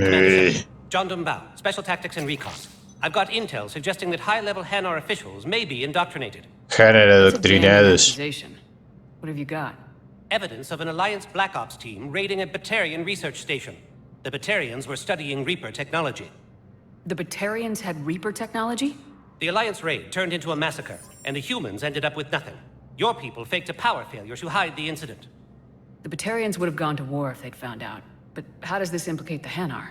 Commander Shepard, John Dumbao, Special Tactics and Recon. I've got intel suggesting that high-level Hanar officials may be indoctrinated. Hanar adoctrinados. What have you got? Evidence of an Alliance Black Ops team raiding a Batarian research station. The Batarians were studying Reaper technology. The Batarians had Reaper technology? The Alliance raid turned into a massacre, and the humans ended up with nothing. Your people faked a power failure to hide the incident. The Batarians would have gone to war if they'd found out. But how does this implicate the Hanar?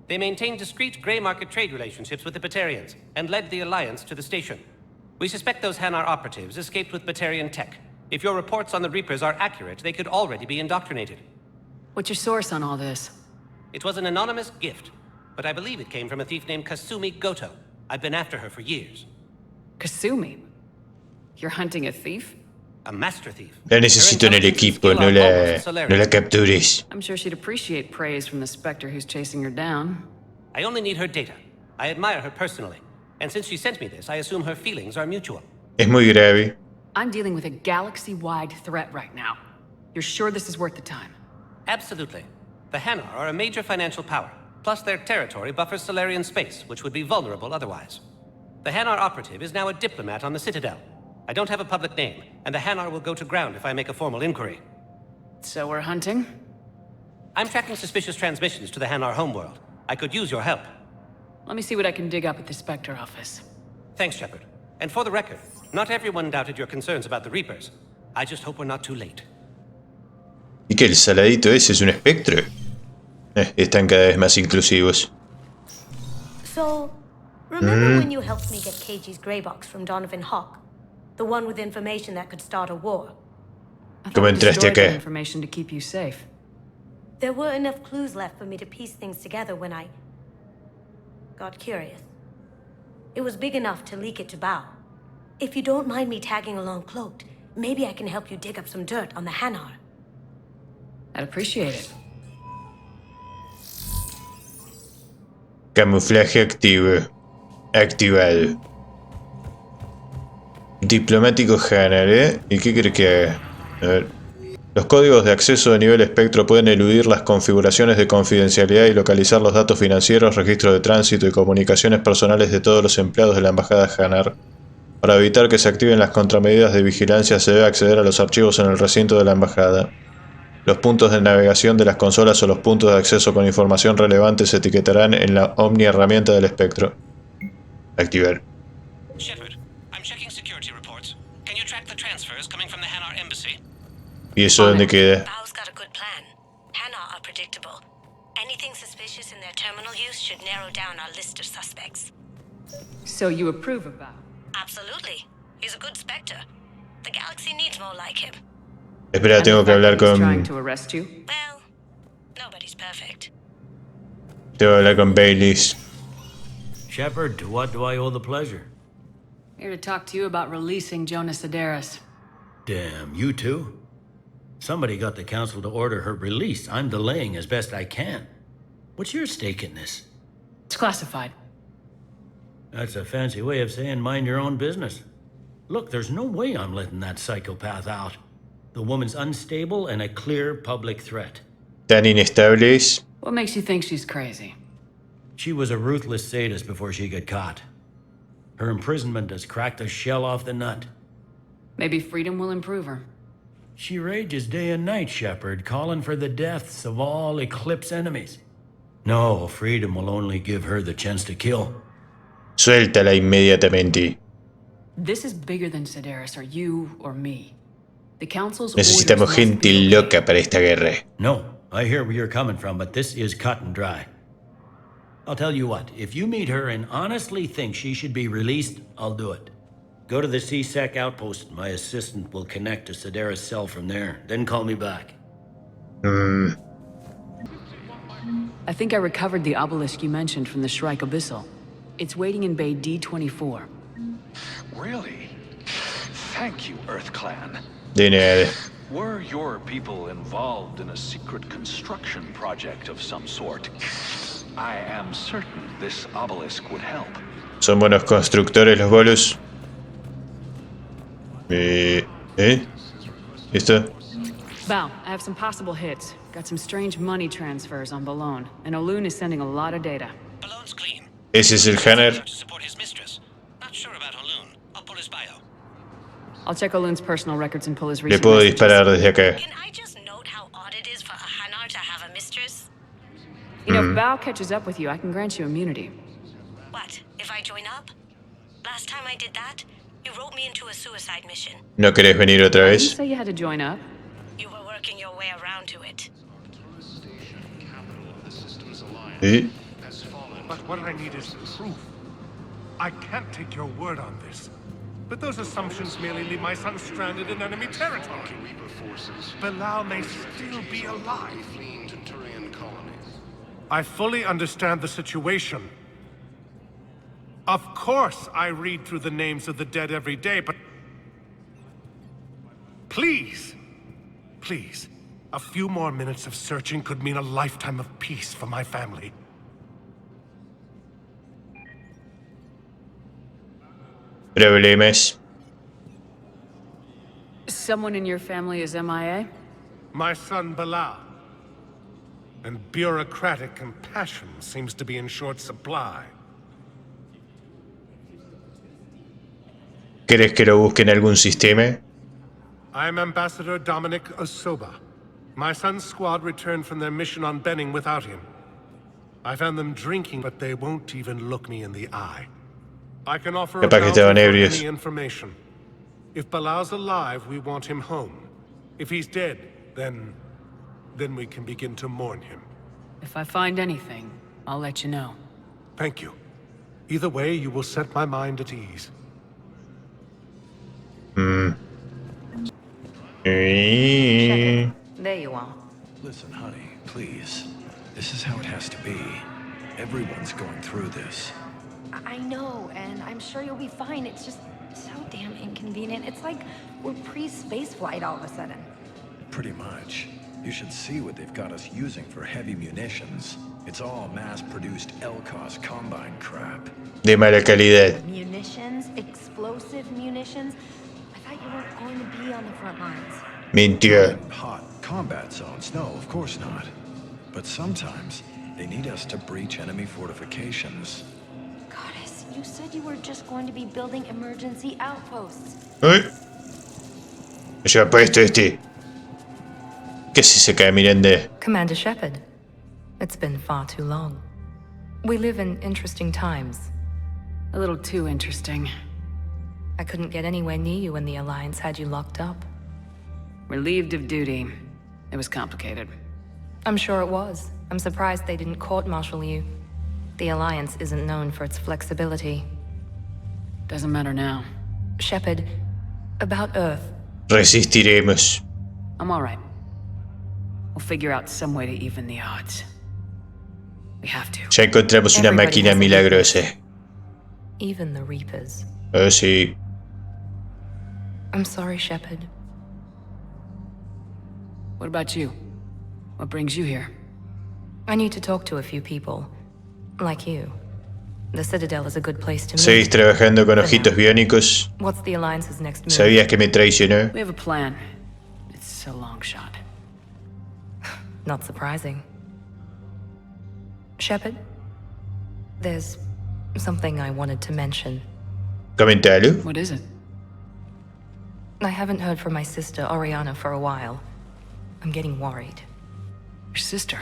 They maintained discreet gray market trade relationships with the Batarians, and led the Alliance to the station. We suspect those Hanar operatives escaped with Batarian tech. If your reports on the Reapers are accurate, they could already be indoctrinated. What's your source on all this? It was an anonymous gift, but I believe it came from a thief named Kasumi Goto. I've been after her for years. Kasumi? You're hunting a thief? A master thief. La necesito en el equipo, no la captures. I'm sure she'd appreciate praise from the Spectre who's chasing her down. I only need her data. I admire her personally. And since she sent me this, I assume her feelings are mutual. Es muy grave. I'm dealing with a galaxy-wide threat right now. You're sure this is worth the time? Absolutely. The Hanar are a major financial power. Plus their territory buffers Solarian space, which would be vulnerable otherwise. The Hanar operative is now a diplomat on the Citadel. I don't have a public name, and the Hanar will go to ground if I make a formal inquiry. So we're hunting? I'm tracking suspicious transmissions to the Hanar homeworld. I could use your help. Let me see what I can dig up at the Spectre office. Thanks, Shepard. And for the record, not everyone doubted your concerns about the Reapers. I just hope we're not too late. ¿Y que el saladito ese es un espectro? Están cada vez más inclusivos. So, remember when you helped me get KG's grey box from Donovan Hawk? The one with information that could start a war. ¿Cómo entraste acá? Information to keep you safe. There were enough clues left for me to piece things together when I got curious. It was big enough to leak it to Bao. If you don't mind me tagging along cloaked, maybe I can help you dig up some dirt on the Hanar. I'd appreciate it. Camuflaje activo. Activado. Diplomático Hanar, ¿eh? ¿Y qué crees que haga? A ver. Los códigos de acceso de nivel espectro pueden eludir las configuraciones de confidencialidad y localizar los datos financieros, registros de tránsito y comunicaciones personales de todos los empleados de la embajada Hanar. Para evitar que se activen las contramedidas de vigilancia se debe acceder a los archivos en el recinto de la embajada. Los puntos de navegación de las consolas o los puntos de acceso con información relevante se etiquetarán en la Omni herramienta del espectro. Activar. Shepard, I'm checking security reports. Can you track the transfers coming from the Hanar embassy? ¿Y eso dónde queda? Bao's got a good plan. Hanar are predictable. Anything suspicious in their terminal use should narrow down our list of suspects. So you approve of Bao? Absolutely. He's a good Spectre. The galaxy needs more like him. Espera, tengo que hablar con... Well, nobody's perfect. Tengo que hablar con Baileys. Shepard, to what do I owe the pleasure? Here to talk to you about releasing Jonas Sedaris. Damn, you too? Somebody got the council to order her release. I'm delaying as best I can. What's your stake in this? It's classified. That's a fancy way of saying mind your own business. Look, there's no way I'm letting that psychopath out. The woman's unstable and a clear public threat. ¿Tan inestables? What makes you think she's crazy? She was a ruthless sadist before she got caught. Her imprisonment has cracked the shell off the nut. Maybe freedom will improve her. She rages day and night, Shepard, calling for the deaths of all Eclipse enemies. No, freedom will only give her the chance to kill. Suéltala inmediatamente. This is bigger than Sedaris or you or me. The council's Necesitamos gente loca para esta guerra. No, I hear where you're coming from, but this is cut and dry. I'll tell you what, if you meet her and honestly think she should be released, I'll do it. Go to the C-Sec outpost. My assistant will connect to Sedaris' cell from there. Then call me back. I think I recovered the obelisk you mentioned from the Shrike Abyssal. It's waiting in Bay D-24. Really? Thank you, Earth Clan. De nada. Were your people involved in a secret construction project of some sort? I am certain this obelisk would help. Son buenos constructores los bolos. ¿Esto? Val, I have some possible hits. Got some strange money transfers on Balone, and Olun is sending a lot of data. Balloon's clean. Ese es el Hanner. To support his mistress. Not sure about Olun. I'll pull his bio. I'll check Olun's personal records and pull his Le recent puedo messages. disparar desde acá. Can I just note how odd it is for a Hanar to have a mistress? You know, if Val catches up with you, I can grant you immunity. What, if I join up? Last time I did that, you wrote me into a suicide mission. ¿No querés venir otra I didn't vez? say you had to join up. You were working your way around to it. ¿Sí? But what I need is proof. I can't take your word on this. But those assumptions merely leave my son stranded in enemy territory. Bilal may still be alive. I fully understand the situation. Of course I read through the names of the dead every day, but... Please, please, a few more minutes of searching could mean a lifetime of peace for my family. Problemas. Someone in your family is MIA? My son Bilal. And bureaucratic compassion seems to be in short supply. ¿Querés que lo busque en algún sistema? I'm Ambassador Dominic Osoba. My son's squad returned from their mission on Benning without him. I found them drinking, but they won't even look me in the eye. I can offer a Capaz que voucher estaban for ebrios. any information. If Bilal's alive, we want him home. If he's dead, then we can begin to mourn him. If I find anything, I'll let you know. Thank you. Either way, you will set my mind at ease. There you are. Listen, honey, please. This is how it has to be. Everyone's going through this. I know, and I'm sure you'll be fine. It's just so damn inconvenient. It's like we're pre-space flight all of a sudden. Pretty much. You should see what they've got us using for heavy munitions. It's all mass-produced LCOS combine crap. De mala calidad. Munitions? Explosive munitions? I thought you weren't going to be on the front lines. Mintió. In hot combat zones, no, of course not. But sometimes, they need us to breach enemy fortifications. Goddess, you said you were just going to be building emergency outposts. ¡Uy! Me lleva puesto este. ¿Qué es ese caminante? Commander Shepard, it's been far too long. We live in interesting times. A little too interesting. I couldn't get anywhere near you when the Alliance had you locked up. Relieved of duty. It was complicated. I'm sure it was. I'm surprised they didn't court-martial you. The Alliance isn't known for its flexibility. Doesn't matter now. Shepard, about Earth. Resistiremos. I'm all right. We'll figure out some way to even the odds. We have to. Ya encontramos una Everybody máquina has a milagrosa. weakness. Even the Reapers. Oh, sí. I'm sorry, Shepard. What about you? What brings you here? I need to talk to a few people. Like you. The Citadel is a good place to Seguís meet. trabajando con ojitos biónicos. What's the Alliance's next move? Sabías que me traicionó. We have a plan. It's a long shot. Not surprising. Shepard, there's something I wanted to mention. Comentalo. What is it? I haven't heard from my sister, Oriana, for a while. I'm getting worried. Your sister.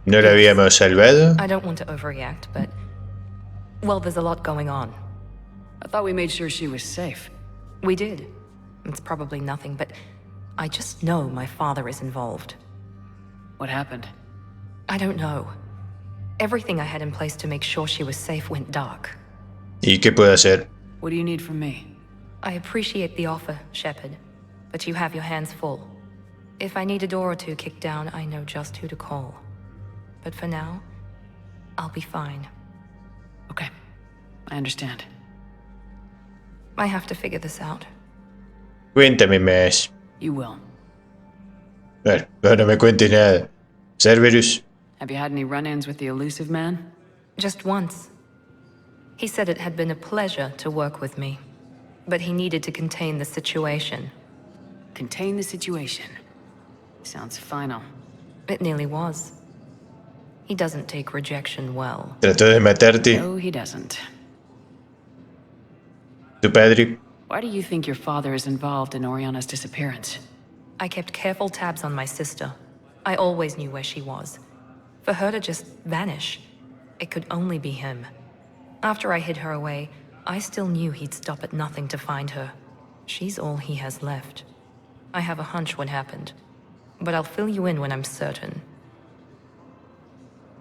¿No la habíamos salvado? I don't want to overreact, but... Well, there's a lot going on. I thought we made sure she was safe. We did. It's probably nothing, but... I just know my father is involved. What happened? I don't know. Everything I had in place to make sure she was safe went dark. ¿Y qué puedo hacer? What do you need from me? I appreciate the offer, Shepard, but you have your hands full. If I need a door or two kicked down, I know just who to call. But for now, I'll be fine. Okay. I understand. I have to figure this out. Cuéntame más. You will. Bueno, no me cuentes nada. Cerberus. Have you had any run-ins with the elusive man? Just once. He said it had been a pleasure to work with me, but he needed to contain the situation. Contain the situation. Sounds final. It nearly was. He doesn't take rejection well. Trató de matarte, No, he doesn't. tu padre. Why do you think your father is involved in Oriana's disappearance? I kept careful tabs on my sister. I always knew where she was. For her to just vanish, it could only be him. After I hid her away, I still knew he'd stop at nothing to find her. She's all he has left. I have a hunch what happened, but I'll fill you in when I'm certain.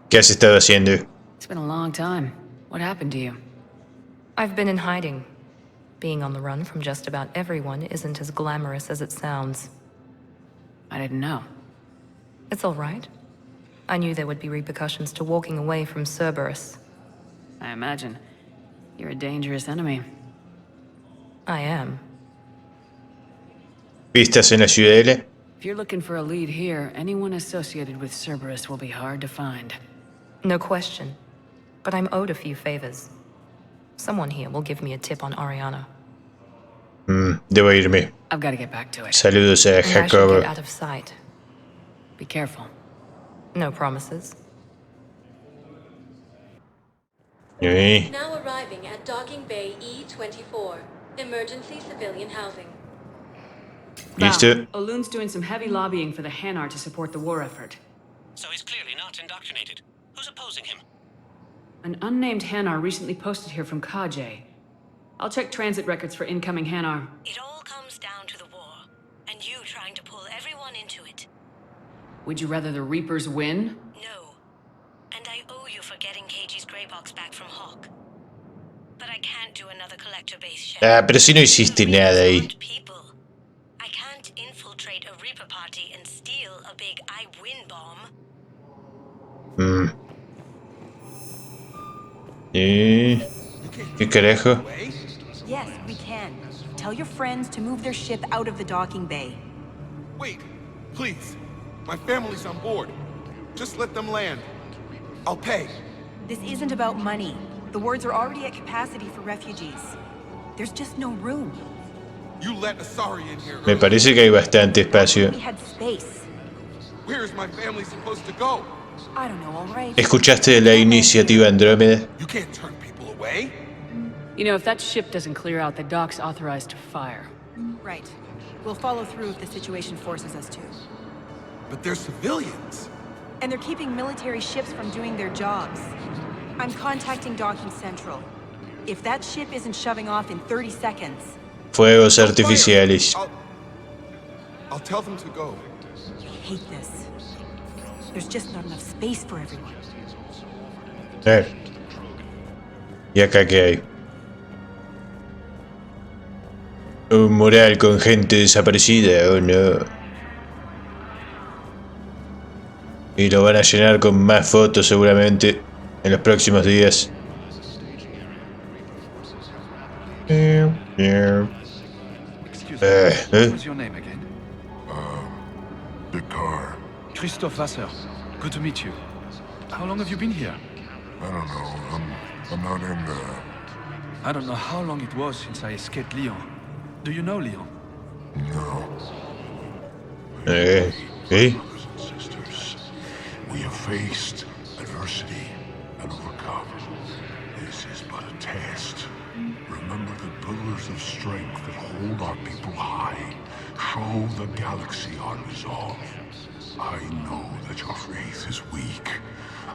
¿Qué has estado haciendo? It's been a long time. What happened to you? I've been in hiding. Being on the run from just about everyone isn't as glamorous as it sounds. I didn't know. It's all right. I knew there would be repercussions to walking away from Cerberus. I imagine. You're a dangerous enemy. I am. ¿Pistas en la ciudadela? If you're looking for a lead here, anyone associated with Cerberus will be hard to find. No question. But I'm owed a few favors. Someone here will give me a tip on Oriana. Debo irme. I've got to get back to it. Saludos a And I should Jacobo. get out of sight. Be careful. No promises. Y- Now arriving at Docking Bay E-24, emergency civilian housing. ¿Listo? Olun's doing some heavy lobbying for the Hanar to support the war effort. So he's clearly not indoctrinated. Who's opposing him? An unnamed Hanar recently posted here from Kajay. I'll check transit records for incoming Hanar. It all comes down to the war, and you trying to pull everyone into it. Would you rather the Reapers win? No. And I owe you for getting KG's Grey Box back from Hawk. But I can't do another collector-based shell. Ah, pero si no hiciste nada ahí. People. I can't infiltrate a Reaper party and steal a big I win bomb. ¿Y qué carajo? Yes, we can. Tell your friends to move their ship out of the docking bay. Wait, please. My family's on board. Just let them land. I'll pay. This isn't about money. The wards are already at capacity for refugees. There's just no room. You let Asari in here. Me parece que hay bastante espacio. We had space. Where is my family supposed to go? I don't know, all right. ¿Escuchaste de la iniciativa Andrómeda? You can't turn people away. You know, if that ship doesn't clear out, the dock's authorized to fire. Right. We'll follow through if the situation forces us to. But they're civilians. And they're keeping military ships from doing their jobs. I'm contacting Docking Central. If that ship isn't shoving off in 30 seconds... Fuegos artificiales. I'll tell them to go. I hate this. There's just not enough space for everyone. ¿Y acá qué hay? Un mural con gente desaparecida, oh no. Y lo van a llenar con más fotos seguramente en los próximos días. Excuse me. What was your name again? Vicar. Christophe Vasseur. Good to meet you. How long have you been here? I don't know. I'm not in there. I don't know how long it was since I escaped Lyon. Do you know Lyon? No. ¿Eh? Brothers and sisters, we have faced adversity and overcome. This is but a test. Remember the pillars of strength that hold our people high. Show the galaxy our resolve. I know that your faith is weak.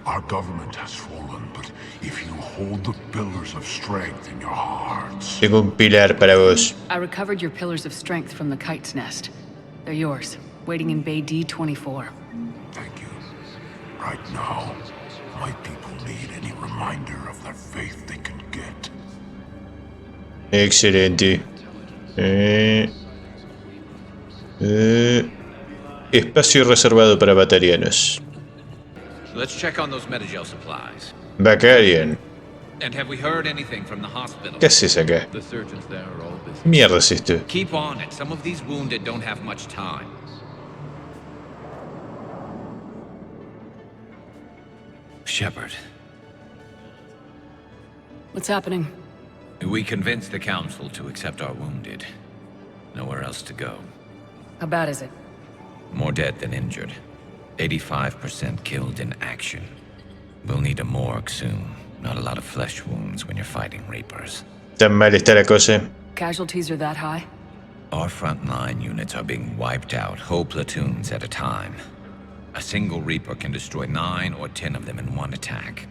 Our government has fallen, but if you hold the pillars of strength in your hearts... Tengo un pilar para vos. I recovered your pillars of strength from the kite's nest. They're yours, waiting in Bay D-24. Thank you. Right now, my people need any reminder of their faith they can get. Excelente. Espacio reservado para batarianos. Let's check on those Metagel supplies. Bacarian. And have we heard anything from the hospital? ¿Qué haces acá? The surgeons there are all busy. Mierda es esto. Keep on it. Some of these wounded don't have much time. Shepard. What's happening? We convinced the Council to accept our wounded. Nowhere else to go. How bad is it? More dead than injured. 85% killed in action. We'll need a morgue soon. Not a lot of flesh wounds when you're fighting Reapers. Tan mal está la cosa. Casualties are that high? Our frontline units are being wiped out, whole platoons at a time. A single Reaper can destroy 9 or 10 of them in one attack.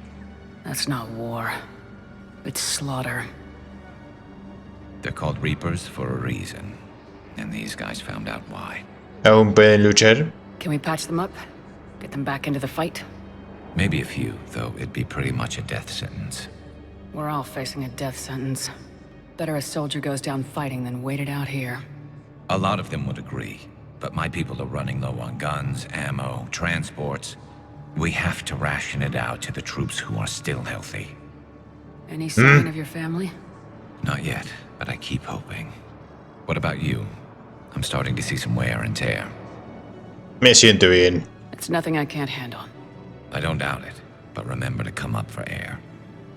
That's not war. It's slaughter. They're called Reapers for a reason. And these guys found out why. ¿Aún pueden luchar? Can we patch them up? Get them back into the fight? Maybe a few, though it'd be pretty much a death sentence. We're all facing a death sentence. Better a soldier goes down fighting than wait it out here. A lot of them would agree, but my people are running low on guns, ammo, transports. We have to ration it out to the troops who are still healthy. Any sign of your family? Not yet, but I keep hoping. What about you? I'm starting to see some wear and tear. Me siento bien. It's nothing I can't handle. I don't doubt it, but remember to come up for air.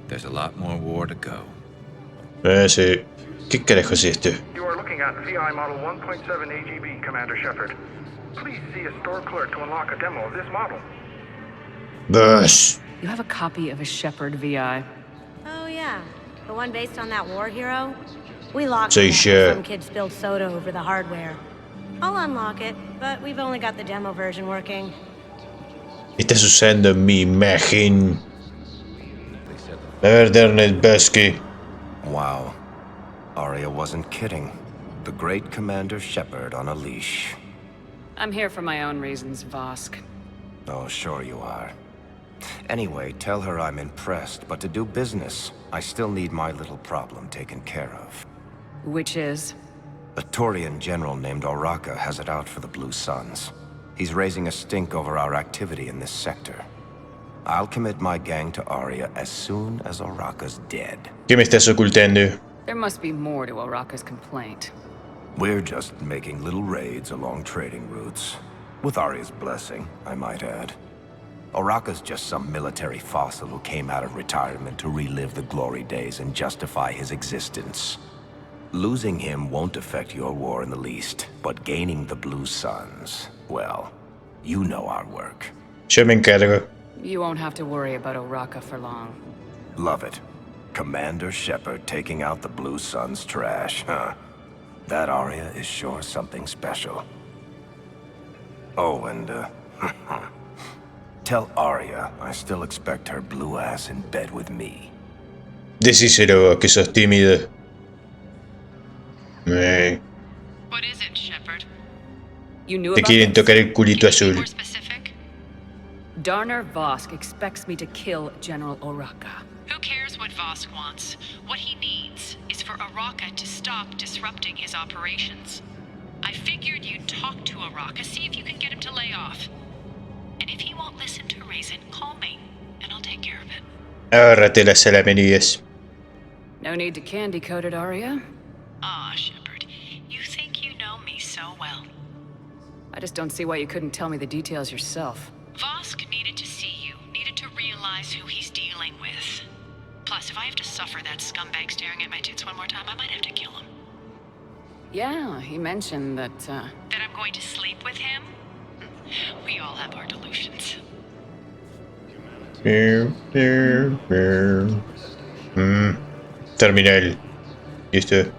There's a lot more war to go. Sí. ¿Qué carajo es esto? You are looking at VI Model 1.7 AGB, Commander Shepard. Please see a store clerk to unlock a demo of this model. Dos. You have a copy of a Shepard VI? Oh, yeah. The one based on that war hero? We locked Sí, it. sure. Some kid spilled soda over the hardware. I'll unlock it, but we've only got the demo version working. Estás usando mi imagen. A ver, Dernet Basky. Wow. Arya wasn't kidding. The great Commander Shepard on a leash. I'm here for my own reasons, Vosk. Oh, sure you are. Anyway, tell her I'm impressed, but to do business, I still need my little problem taken care of. Which is? A Turian general named Oraka has it out for the Blue Suns. He's raising a stink over our activity in this sector. I'll commit my gang to Arya as soon as Oraka's dead. ¿Qué me estás ocultando? There must be more to Oraka's complaint. We're just making little raids along trading routes. With Arya's blessing, I might add. Oraka's just some military fossil who came out of retirement to relive the glory days and justify his existence. Losing him won't affect your war in the least, but gaining the Blue Suns, well, you know our work. Yo me encargo. You won't have to worry about Oraka for long. Love it. Commander Shepard taking out the Blue Suns trash, huh? That Arya is sure something special. Oh, and, tell Arya I still expect her blue ass in bed with me. Decíselo, que sos tímido. What is it, Shepard? You knew Te about quieren this? tocar el culito azul. More specific? Darner Vosk expects me to kill General Oraka. Who cares what Vosk wants? What he needs is for Oraka to stop disrupting his operations. I figured you'd talk to Oraka, see if you can get him to lay off. And if he won't listen to reason, call me, and I'll take care of it. Agárrate las salamenidas. No need to candy coat it, Arya. Ah, Shepard, you think you know me so well. I just don't see why you couldn't tell me the details yourself. Vosk needed to see you, needed to realize who he's dealing with. Plus, if I have to suffer that scumbag staring at my tits one more time, I might have to kill him. Yeah, he mentioned that, That I'm going to sleep with him? We all have our delusions. Terminal. Listo.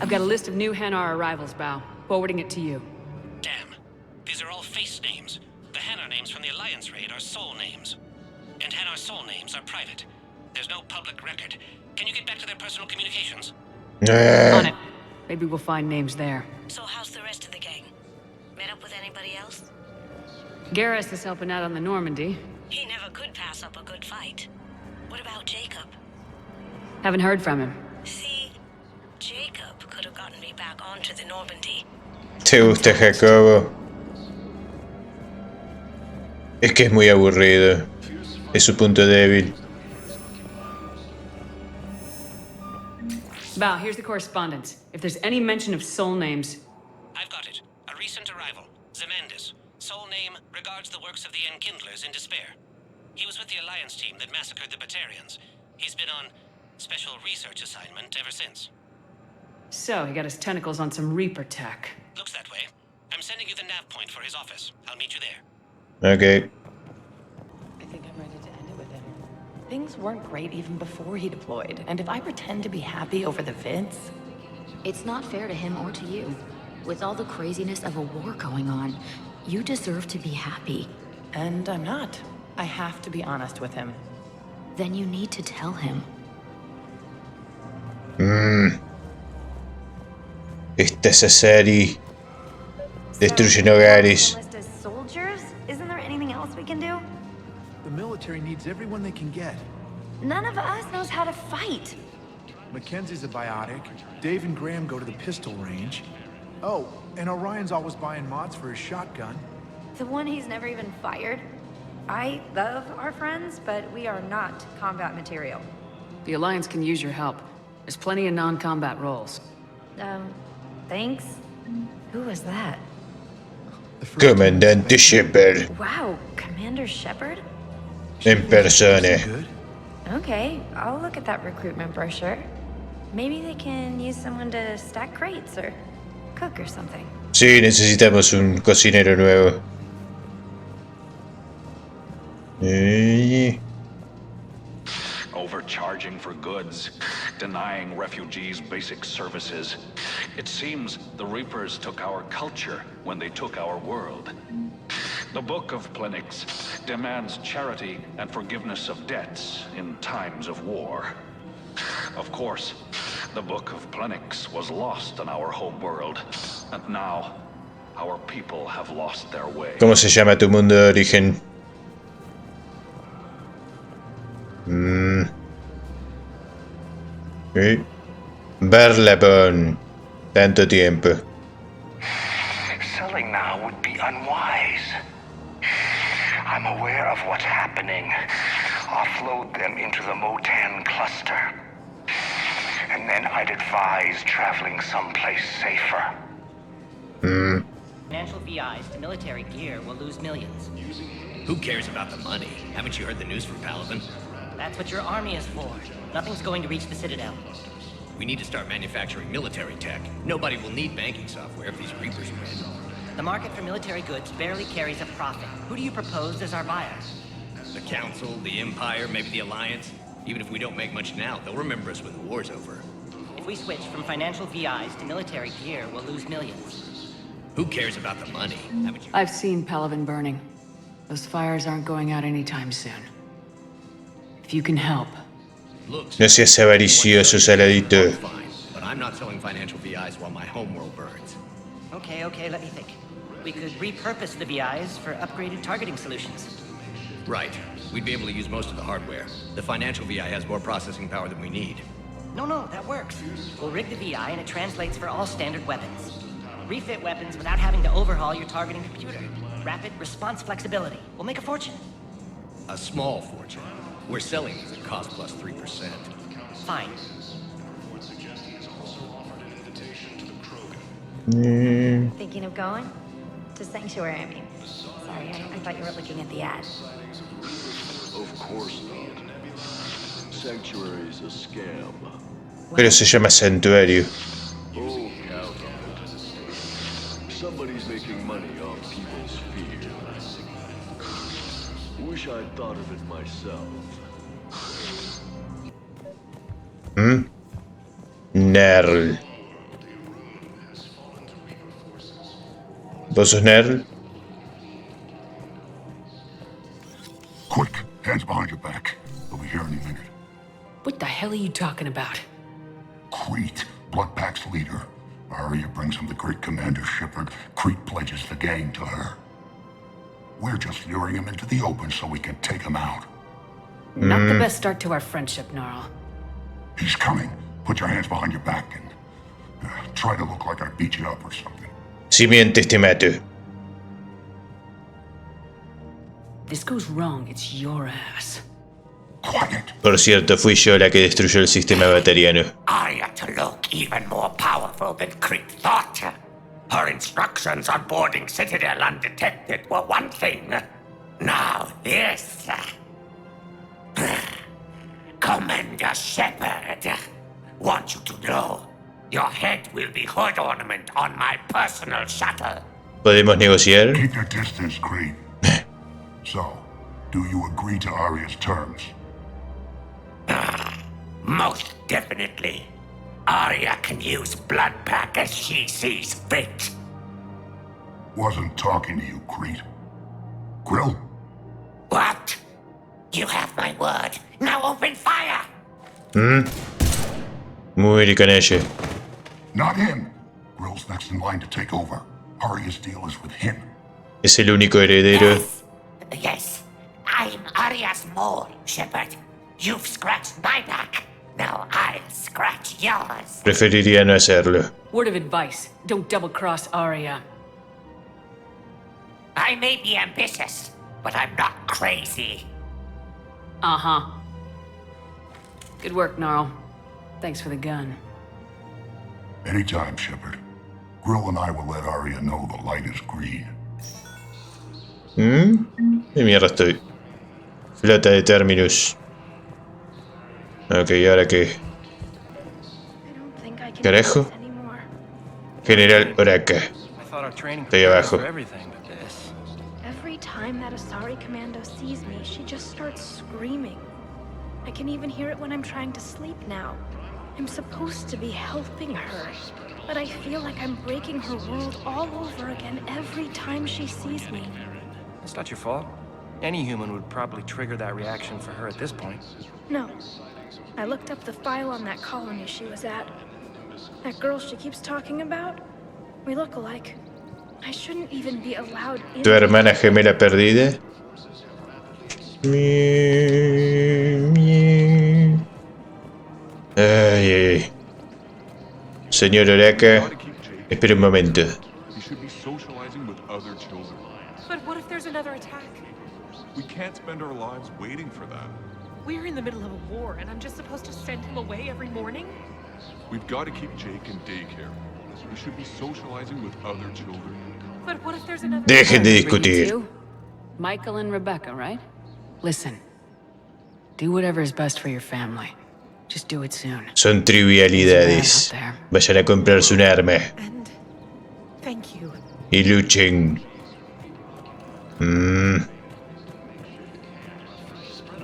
I've got a list of new Hanar arrivals, Bao. Forwarding it to you. Damn. These are all face names. The Hanar names from the Alliance raid are soul names. And Hanar soul names are private. There's no public record. Can you get back to their personal communications? On it. Maybe we'll find names there. So how's the rest of the gang? Met up with anybody else? Garrus is helping out on the Normandy. He never could pass up a good fight. What about Jacob? Haven't heard from him. See, Jacob could have gotten me back onto the Normandy. ¿Te gusta Jacobo? Es que es muy aburrido. Es su punto débil. Bao, here's the correspondence. If there's any mention of soul names... I've got it. A recent arrival. Zemandis. Soul name regards the works of the Enkindlers in despair. He was with the Alliance team that massacred the Batarians. He's been on special research assignment ever since. So, he got his tentacles on some Reaper tech. Looks that way. I'm sending you the nav point for his office. I'll meet you there. Ok. I think I'm ready to end it with him. Things weren't great even before he deployed, and if I pretend to be happy over the vids... It's not fair to him or to you. With all the craziness of a war going on, you deserve to be happy. And I'm not. I have to be honest with him. Then you need to tell him. Esta serie destruyen hogares. As soldiers? Isn't there anything else we can do? The military needs everyone they can get. None of us knows how to fight. Mackenzie's a biotic. Dave and Graham go to the pistol range. Oh, and Orion's always buying mods for his shotgun. The one he's never even fired. I love our friends, but we are not combat material. The Alliance can use your help. There's plenty of non-combat roles. Thanks. Who was that? Comandante Shepard. Wow, Commander Shepard? En persona. Okay, I'll look at that recruitment brochure. Maybe they can use someone to stack crates or cook or something. Sí, necesitamos un cocinero nuevo. Overcharging for goods, denying refugees basic services. It seems the Reapers took our culture when they took our world. The Book of Plenix demands charity and forgiveness of debts in times of war. Of course, the Book of Plenix was lost in our home world, and now our people have lost their way. ¿Cómo se llama tu mundo de origen? Okay. Barlabón. Tanto tiempo. Selling now would be unwise. I'm aware of what's happening. Offload them into the Motan cluster. And then I'd advise traveling someplace safer. Financial VIs to military gear will lose millions. Who cares about the money? Haven't you heard the news from Paladin? That's what your army is for. Nothing's going to reach the Citadel. We need to start manufacturing military tech. Nobody will need banking software if these Reapers win. The market for military goods barely carries a profit. Who do you propose as our buyers? The Council, the Empire, maybe the Alliance. Even if we don't make much now, they'll remember us when the war's over. If we switch from financial VIs to military gear, we'll lose millions. Who cares about the money? Haven't you? I've seen Paladin burning. Those fires aren't going out anytime soon. If you can help. No seas avaricioso, saladito. But I'm not selling financial VIs while my homeworld burns. Okay, let me think. We could repurpose the VIs for upgraded targeting solutions. Right. We'd be able to use most of the hardware. The financial VI has more processing power than we need. No, that works. We'll rig the VI and it translates for all standard weapons. Refit weapons without having to overhaul your targeting computer. Rapid response flexibility. We'll make a fortune. A small fortune. We're selling these at cost plus 3%. Fine. Thinking of going? To Sanctuary, I mean. Sorry, I thought you were looking at the ad. Of course not. Sanctuary's a scam. Pero se llama Santuario. Oh, count on it. Somebody's making money off people's fear. Wish I'd thought of it myself. Nerl. ¿Vos sos Nerl? Quick, hands behind your back. We'll be here any minute. What the hell are you talking about? Crete, Bloodpack's leader. Arya brings him the great Commander Shepard. Crete pledges the gang to her. We're just luring him into the open so we can take him out. Not the best start to our friendship, Gnarl. He's coming. Put your hands behind your back and try to look like I beat you up or something. Si mientes te mato. This goes wrong, it's your ass. Por cierto, fui yo la que destruyó el sistema batariano. Arya to look even more powerful than Crete thought. Her instructions on boarding Citadel undetected were one thing. Now this. Commander Shepard. Want you to know, your head will be hood ornament on my personal shuttle. ¿Podemos negociar? Keep your distance, Creed. So, do you agree to Arya's terms? Most definitely. Arya can use blood pack as she sees fit. Wasn't talking to you, Creed. Grill? What? You have my word. Now open fire! Muy con ella. Not him. Grill's next in line to take over. Arya's deal is with him. Es el único heredero. Yes. I'm Arya's mole, Shepard. You've scratched my back. Now I'll scratch yours. Preferiría no hacerlo. Word of advice, don't double-cross Arya. I may be ambitious, but I'm not crazy. Uh-huh. Good work, Gnarl. Thanks for the gun. Anytime, Shepard. Grill and I will let Arya know the light is green. ¿Qué mierda estoy? Flota de Terminus. Ok, ¿y ahora qué? ¿Carajo? General Oraka. Estoy abajo. Every time that Asari commando sees me, she just starts screaming. I can even hear it when I'm trying to sleep now. I'm supposed to be helping her, but I feel like I'm breaking her world all over again every time she sees me. It's not your fault. Any human would probably trigger that reaction for her at this point. No. I looked up the file on that colony she was at. That girl she keeps talking about, we look alike. I shouldn't even be allowed in. ¿Tu hermana gemela perdida? Ay. Señor Oraka, espera un momento. But what if there's another attack? We can't spend our lives waiting for that. We're in the middle of a war, and I'm just supposed to send him away every morning? We've got to keep Jake in daycare. We should be socializing with other children. But what if there's another... Dejen de discutir. Michael and Rebecca, right? Listen. Do whatever is best for your family. Just do it soon. Son trivialidades. Vayan a comprarse un arma. Thank you. Y luchen.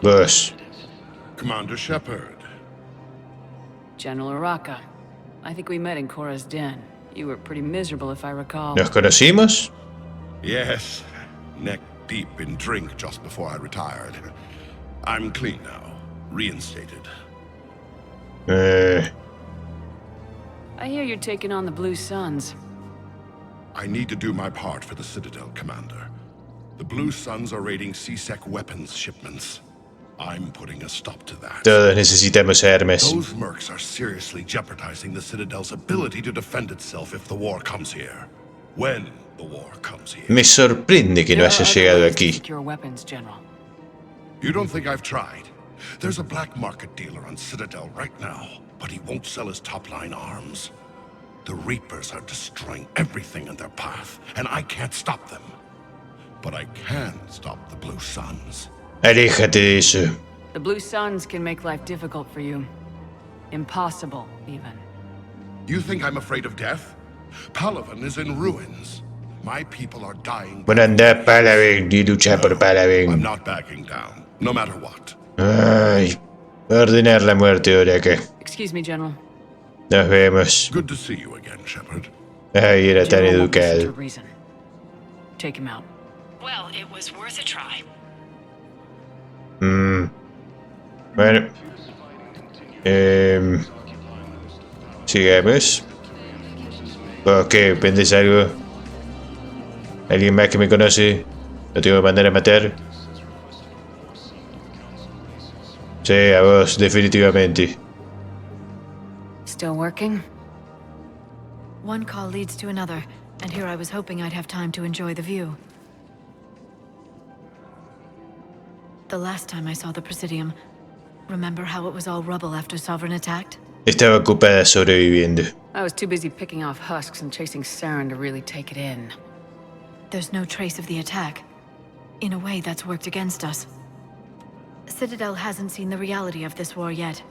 Vos. Commander Shepard. General Oraka. I think we met in Korra's den. You were pretty miserable, if I recall. ¿Nos conocimos? Yes. Neck deep in drink just before I retired. I'm clean now. Reinstated. I hear you're taking on the Blue Suns. I need to do my part for the Citadel, Commander. The Blue Suns are raiding C-Sec weapons shipments. I'm putting a stop to that. Todos necesitamos armas. Those mercs are seriously jeopardizing the Citadel's ability to defend itself if the war comes here. When the war comes here. Me sorprende que no haya llegado aquí. Secure weapons, General. You don't think I've tried? There's a black market dealer on Citadel right now, but he won't sell his top-line arms. The Reapers are destroying everything in their path, and I can't stop them. But I can stop the Blue Suns. Aléjate de eso. The Blue Suns can make life difficult for you. Impossible, even. You think I'm afraid of death? Palaven is in ruins. My people are dying. Bueno, anda Palaven y lucha por Palaven. I'm not backing down, no matter what. Ay, ordenar la muerte ahora que. Excuse me, General. Nos vemos. Good to see you again, Shepard. Ay, era tan General won't listen educado. to reason. Take him out. Well, it was worth a try. Bueno. Sigamos. ¿Vos qué? ¿Vendes algo? ¿Alguien más que me conoce? ¿Lo tengo que mandar a matar? Sí, a vos, definitivamente. Still working? One call leads to another, and here I was hoping I'd have time to enjoy the view. The last time I saw the Presidium, remember how it was all rubble after Sovereign attacked? Estaba ocupada sobreviviendo. I was too busy picking off husks and chasing Saren to really take it in. There's no trace of the attack. In a way, that's worked against us. Citadel hasn't seen the reality of this war yet.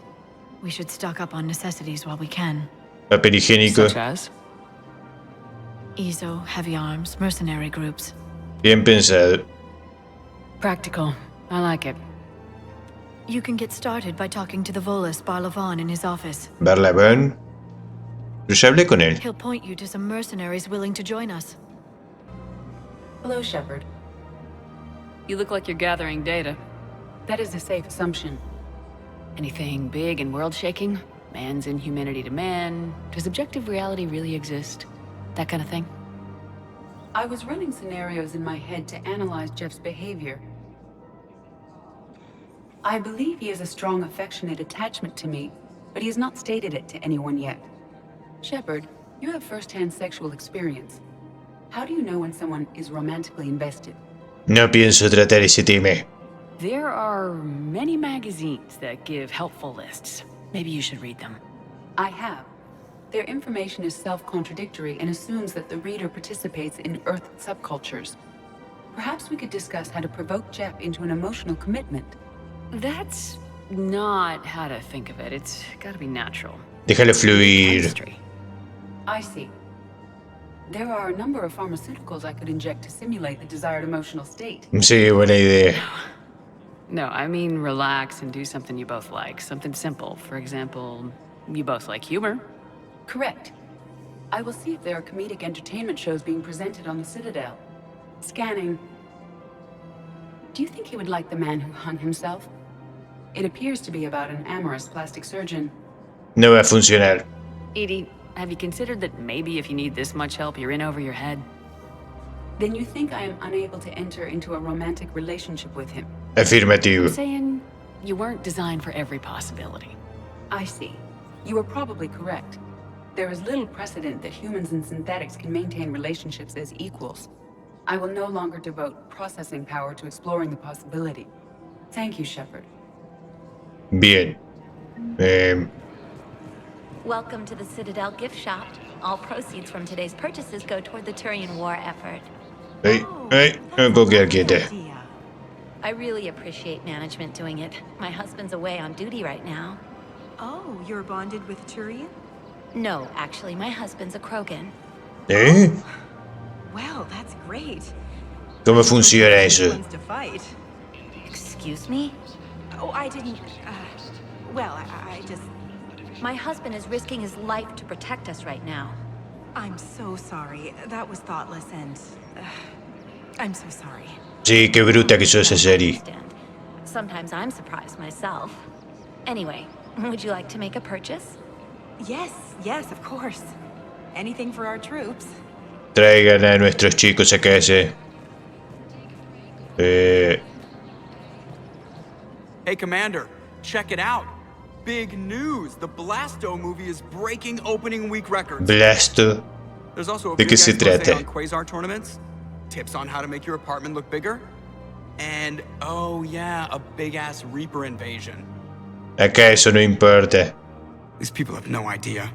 We should stock up on necessities while we can. Papel higiénico. Such as? ESO, heavy arms, mercenary groups. Bien pensado. Practical. I like it. You can get started by talking to the Volus Barlavan in his office. Barlavan. Yo ya hablé con él. He'll point you to some mercenaries willing to join us. Hello, Shepard. You look like you're gathering data. That is a safe assumption. Anything big and world-shaking? Man's inhumanity to man? Does objective reality really exist? That kind of thing? I was running scenarios in my head to analyze Jeff's behavior. I believe he has a strong affectionate attachment to me, but he has not stated it to anyone yet. Shepard, you have first-hand sexual experience. How do you know when someone is romantically invested? No pienso tratar ese tema. There are many magazines that give helpful lists. Maybe you should read them. I have. Their information is self-contradictory and assumes that the reader participates in Earth subcultures. Perhaps we could discuss how to provoke Jeff into an emotional commitment. That's not how to think of it. It's gotta be natural. Déjalo fluir. Chemistry. I see. There are a number of pharmaceuticals I could inject to simulate the desired emotional state. Sí, buena idea. No, I mean relax and do something you both like. Something simple. For example, you both like humor. Correct. I will see if there are comedic entertainment shows being presented on the Citadel. Scanning. Do you think he would like The Man Who Hung Himself? It appears to be about an amorous plastic surgeon. No va a funcionar. Edie, have you considered that maybe if you need this much help, you're in over your head? Then you think I am unable to enter into a romantic relationship with him? Afirmativo. I'm saying you weren't designed for every possibility. I see. You are probably correct. There is little precedent that humans and synthetics can maintain relationships as equals. I will no longer devote processing power to exploring the possibility. Thank you, Shepard. Bien. Welcome to the Citadel gift shop. All proceeds from today's purchases go toward the Turian war effort. No puedo quedar quieta. I really appreciate management doing it. My husband's away on duty right now. Oh, you're bonded with Turian? No, actually, my husband's a Krogan. Well, that's great. ¿Cómo funciona eso? Ones to fight. Excuse me? Oh, I didn't... well, I just... My husband is risking his life to protect us right now. I'm so sorry. That was thoughtless and... I'm so sorry. Sí, qué bruta que sos esa serie. Sometimes I'm surprised myself. Anyway, would you like to make a purchase? Yes, of course. Anything for our troops. Traigan a nuestros chicos a casa. Hey, Commander, check it out. Big news! The Blasto movie is breaking opening week records. Blasto. There's also a ¿De big qué se exposé trata? on Quasar tournaments, tips on how to make your apartment look bigger, and oh yeah, a big-ass Reaper invasion. Acá eso no importa. These people have no idea.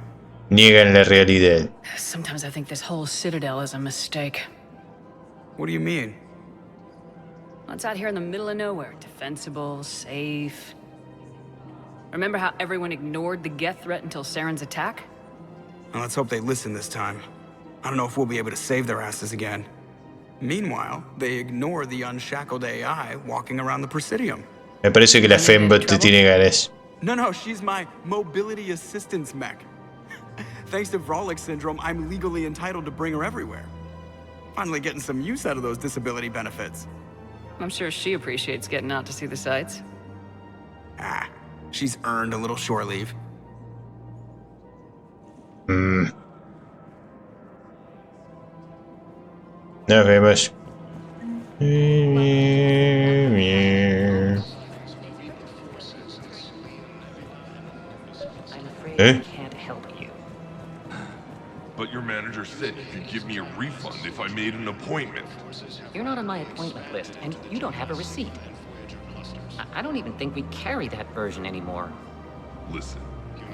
Niegan la realidad. Sometimes I think this whole Citadel is a mistake. What do you mean? It's out here in the middle of nowhere. Defensible, safe. Remember how everyone ignored the Geth threat until Saren's attack? Well, let's hope they listen this time. I don't know if we'll be able to save their asses again. Meanwhile, they ignore the unshackled AI walking around the Presidium. Me parece que la Fembot te tiene ganas. No, she's my mobility assistance mech. Thanks to Vrolic syndrome, I'm legally entitled to bring her everywhere. Finally getting some use out of those disability benefits. I'm sure she appreciates getting out to see the sights. She's earned a little shore leave. Nos vemos. Can't help you. But your manager said you could give me a refund if I made an appointment. You're not on my appointment list, and you don't have a receipt. I don't even think we carry that version anymore. Listen,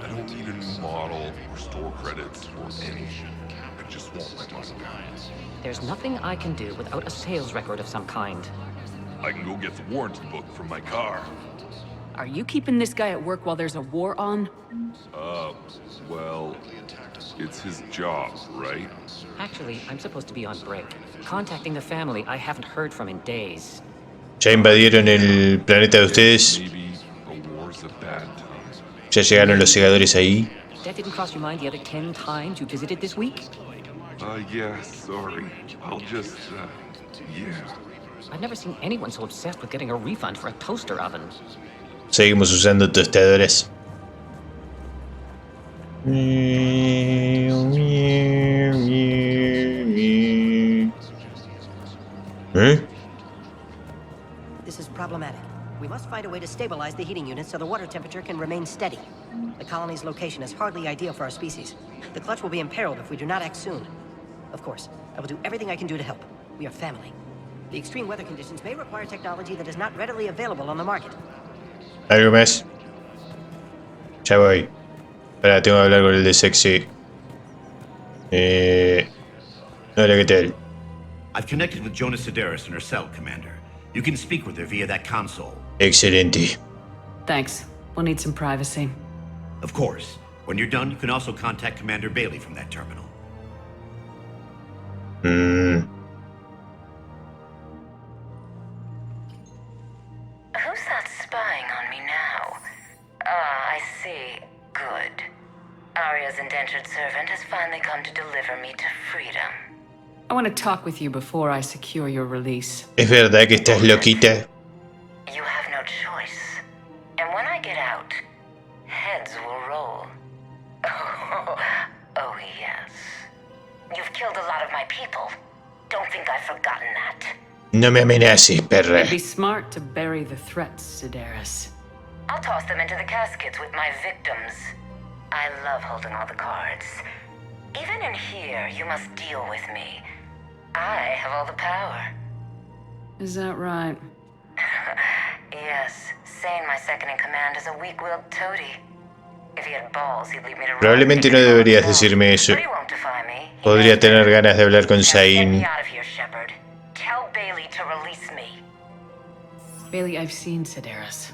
I don't need a new model or store credits or anything. I just want my money. There's nothing I can do without a sales record of some kind. I can go get the warranty book from my car. Are you keeping this guy at work while there's a war on? Well, it's his job, right? Actually, I'm supposed to be on break. Contacting the family I haven't heard from in days. Ya invadieron el planeta de ustedes. Maybe a war's a bad time. Ya llegaron los segadores ahí. That didn't cross your mind the other 10 times you visited this week? Yeah, sorry. I'll just, yeah. I've never seen anyone so obsessed with getting a refund for a toaster oven. Seguimos usando tostadores. This is problematic. We must find a way to stabilize the heating units so the water temperature can remain steady. The colony's location is hardly ideal for our species. The clutch will be imperiled if we do not act soon. Of course, I will do everything I can do to help. We are family. The extreme weather conditions may require technology that is not readily available on the market. ¿Algo más? Ya voy. Ahora tengo que hablar con el de sexy. Hola, ¿qué tal? I've connected with Jonas Sedaris in her cell, Commander. You can speak with her via that console. Excelente. Thanks. We'll need some privacy. Of course. When you're done, you can also contact Commander Bailey from that terminal. Who's that spying on me now? Ah, I see. Good. Arya's indentured servant has finally come to deliver me to freedom. I want to talk with you before I secure your release. ¿Es verdad que estás loquita? You have no choice. And when I get out, heads will roll. Oh, yes. You've killed a lot of my people. Don't think I've forgotten that. No me amenaces, perra. It'd be smart to bury the threats, Sedaris. I'll toss them into the caskets with my victims. I love holding all the cards. Even in here, you must deal with me. I have all the power. Is that right? Yes, Sane, my second-in-command, is a weak-willed toady. If he had balls, he'd leave me to rot. Probablemente no deberías decirme eso. But he won't defy me. Podría tener ganas de hablar con Get Zayn. me out of here, Shepard. Tell Bailey to release me. Bailey, I've seen Sedaris.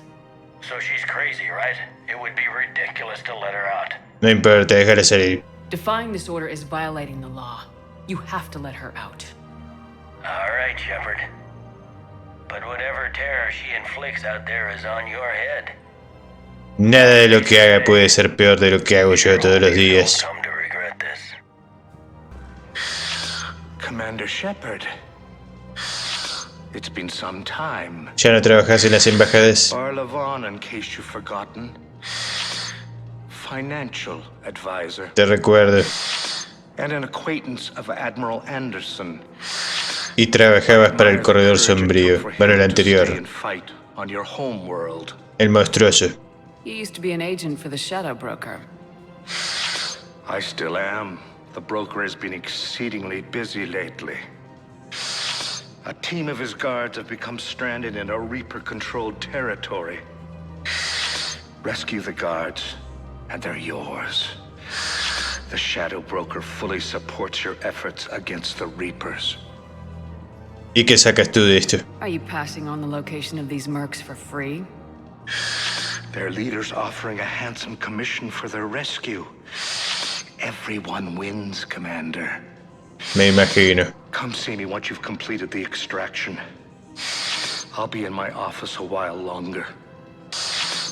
So she's crazy, right? It would be ridiculous to let her out. No importa, déjala salir. Defying this order is violating the law. You have to let her out. All right, Shepard. But whatever terror she inflicts out there is on your head. Nada de lo que haga puede ser peor de lo que hago yo todos los días. Come to regret this. Commander Shepard. It's been some time. ¿Ya no trabajas en las embajadas? Barlavon, in case you've forgotten. Financial advisor. Te recuerdo. And an acquaintance of Admiral Anderson. Y trabajabas para el corredor sombrío. Bueno, el anterior. Fight on your home world. El monstruoso. You used to be an agent for the Shadow Broker. I still am. The broker has been exceedingly busy lately. A team of his guards have become stranded in a Reaper-controlled territory. Rescue the guards, and they're yours. The Shadow Broker fully supports your efforts against the Reapers. ¿Y qué sacas tú de esto? Are you passing on the location of these mercs for free? Their leader's offering a handsome commission for their rescue. Everyone wins, Commander. Me imagino. Come see me once you've completed the extraction. I'll be in my office a while longer.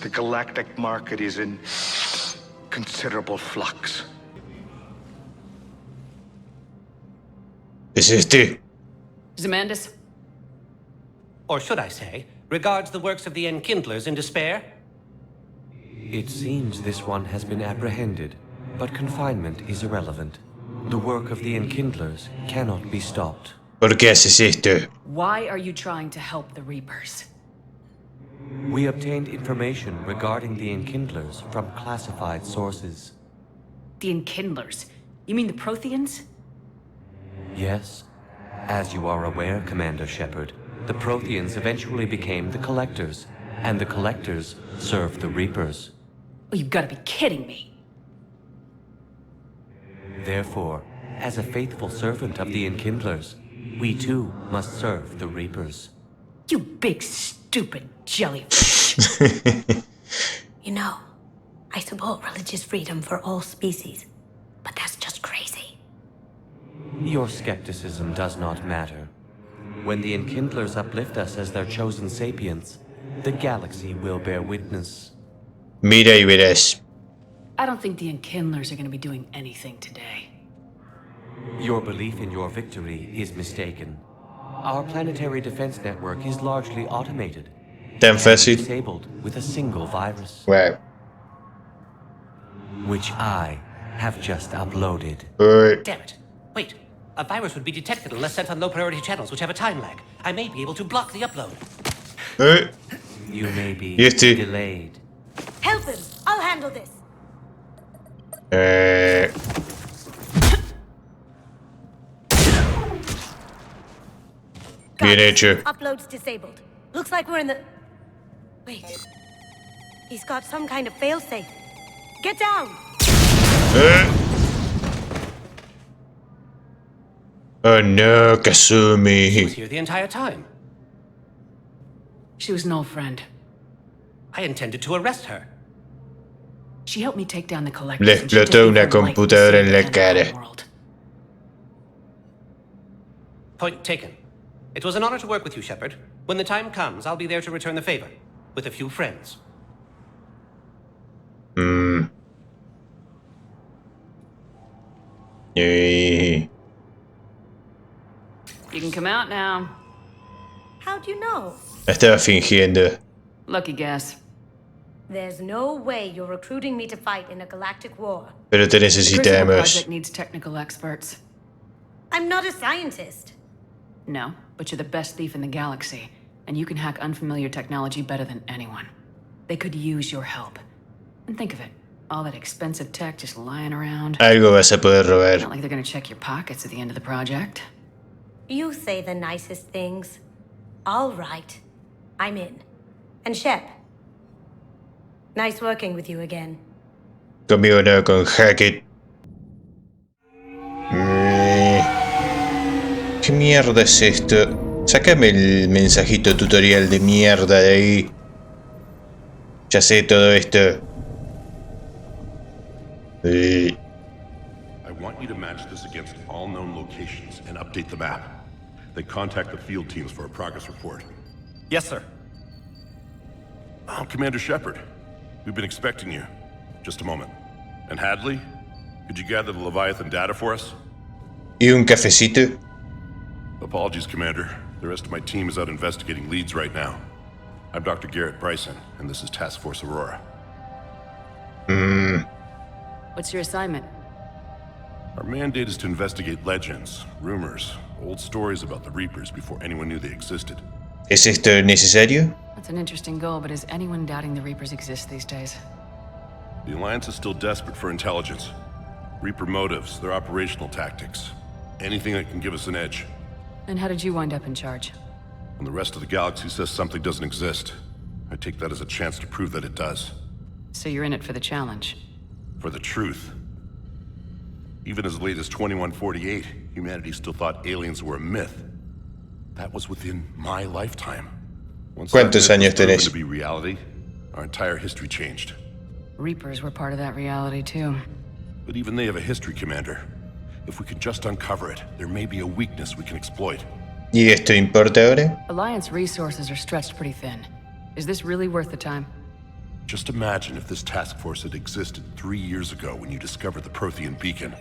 The galactic market is in considerable flux. ¿Es este? Zemandis? Or should I say, regards the works of the Enkindlers in despair? It seems this one has been apprehended, but confinement is irrelevant. The work of the Enkindlers cannot be stopped. ¿Por qué haces esto? Why are you trying to help the Reapers? We obtained information regarding the Enkindlers from classified sources. The Enkindlers? You mean the Protheans? Yes. As you are aware, Commander Shepard, the Protheans eventually became the Collectors, and the Collectors served the Reapers. Oh, you've got to be kidding me. Therefore, as a faithful servant of the Enkindlers, we too must serve the Reapers. You big stupid jellyfish. You know, I support religious freedom for all species, but that's just crazy. Your skepticism does not matter. When the Enkindlers uplift us as their chosen sapients, the galaxy will bear witness. Mira y verás. I don't think the Enkindlers are going to be doing anything today. Your belief in your victory is mistaken. Our planetary defense network is largely automated. Tan fácil. Disabled with a single virus. Wow. Which I have just uploaded. Damn it. Wait. A virus would be detected unless sent on low-priority channels, which have a time lag. I may be able to block the upload. You may be este. delayed. Help him! I'll handle this! Bien hecho. Upload's disabled. Looks like we're in the... Wait. He's got some kind of failsafe. Get down! Oh no, Kasumi. She was here the entire time. She was an old friend. I intended to arrest her. She helped me take down the collectors. Le explotó una computadora en la cara. Point taken. It was an honor to work with you, Shepard. When the time comes, I'll be there to return the favor. With a few friends. Y... You can come out now. How'd you know? Estaba fingiendo. Lucky guess. There's no way you're recruiting me to fight in a galactic war. Pero te The necesitamos. project needs technical experts. I'm not a scientist. No, but you're the best thief in the galaxy, and you can hack unfamiliar technology better than anyone. They could use your help. And think of it, all that expensive tech just lying around. Algo vas a poder robar. Not like they're gonna check your pockets at the end of the project. You say the nicest things. All right. I'm in. And Shep. Nice working with you again. Conmigo no, con Hackett. ¿Qué mierda es esto? Sácame el mensajito tutorial de mierda de ahí. Ya sé todo esto. I want you to match this against all known locations and update the map. Then contact the field teams for a progress report. Yes, sir. I'm Commander Shepard. We've been expecting you. Just a moment. And Hadley, could you gather the Leviathan data for us? ¿Y un cafecito? Apologies, Commander. The rest of my team is out investigating leads right now. I'm Dr. Garrett Bryson, and this is Task Force Aurora. What's your assignment? Our mandate is to investigate legends, rumors, old stories about the Reapers before anyone knew they existed. ¿Es esto necesario? That's an interesting goal, but is anyone doubting the Reapers exist these days? The Alliance is still desperate for intelligence. Reaper motives, their operational tactics. Anything that can give us an edge. And how did you wind up in charge? When the rest of the galaxy says something doesn't exist, I take that as a chance to prove that it does. So you're in it for the challenge? For the truth. Even as late as 2148, humanity still thought aliens were a myth. That was within my lifetime. Once ¿Cuántos that myth años was proven tenés? to be reality, our entire history changed. Reapers were part of that reality, too. But even they have a history, Commander. If we can just uncover it, there may be a weakness we can exploit. ¿Y esto importa ahora? Alliance resources are stretched pretty thin. Is this really worth the time? Just imagine if this task force had existed 3 years ago when you discovered the Prothean beacon.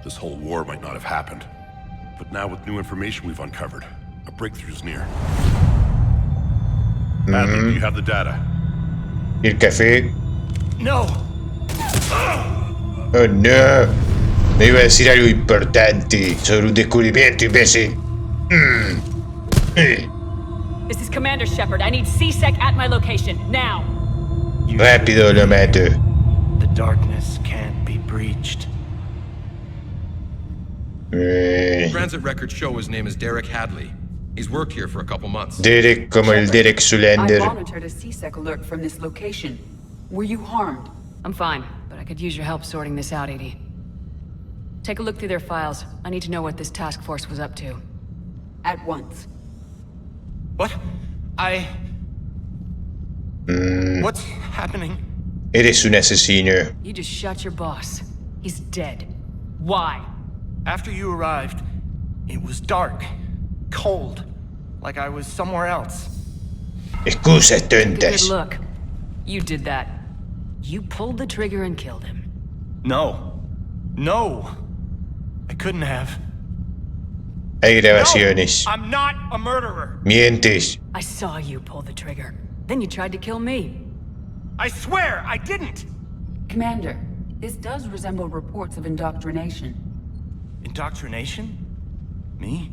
This whole war might not have happened. But now with new information we've uncovered, a breakthrough's near. Hadley, do you have the data? ¿Y el café? No! Oh no. Me iba a decir algo importante sobre un descubrimiento, imbécil. This is Commander Shepard. I need C-Sec at my location, now! Rápido lo mato. The darkness can't be breached. Transit records show his name is Derek Hadley. He's worked here for a couple months. Derek como el Derek I Zulander. monitored a C-Sec alert from this location. Were you harmed? I'm fine, but I could use your help sorting this out, EDI. Take a look through their files. I need to know what this task force was up to. At once. What? What's happening? Eres un asesino. You just shot your boss. He's dead. Why? After you arrived, it was dark, cold, like I was somewhere else. Excusas Take a good tontas. look. You did that. You pulled the trigger and killed him. No. No. I couldn't have. Hay grabaciones. No, I'm not a murderer. Mientes. I saw you pull the trigger. Then you tried to kill me. I swear I didn't. Commander, this does resemble reports of indoctrination. Indoctrination? Me?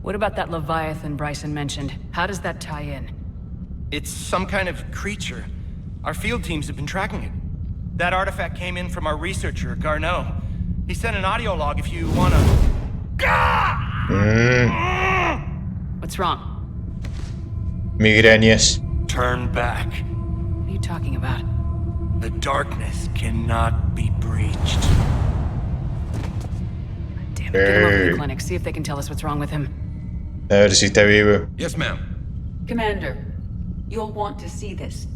What about that Leviathan Bryson mentioned? How does that tie in? It's some kind of creature. Our field teams have been tracking it. That artifact came in from our researcher, Garneau. He sent an audio log if you wanna... What's wrong? Migrañas. Turn back. What are you talking about? The darkness cannot be breached. Damn it, get him over to the clinic. See if they can tell us what's wrong with him. A ver si está vivo. Yes, ma'am. Commander, you'll want to see this.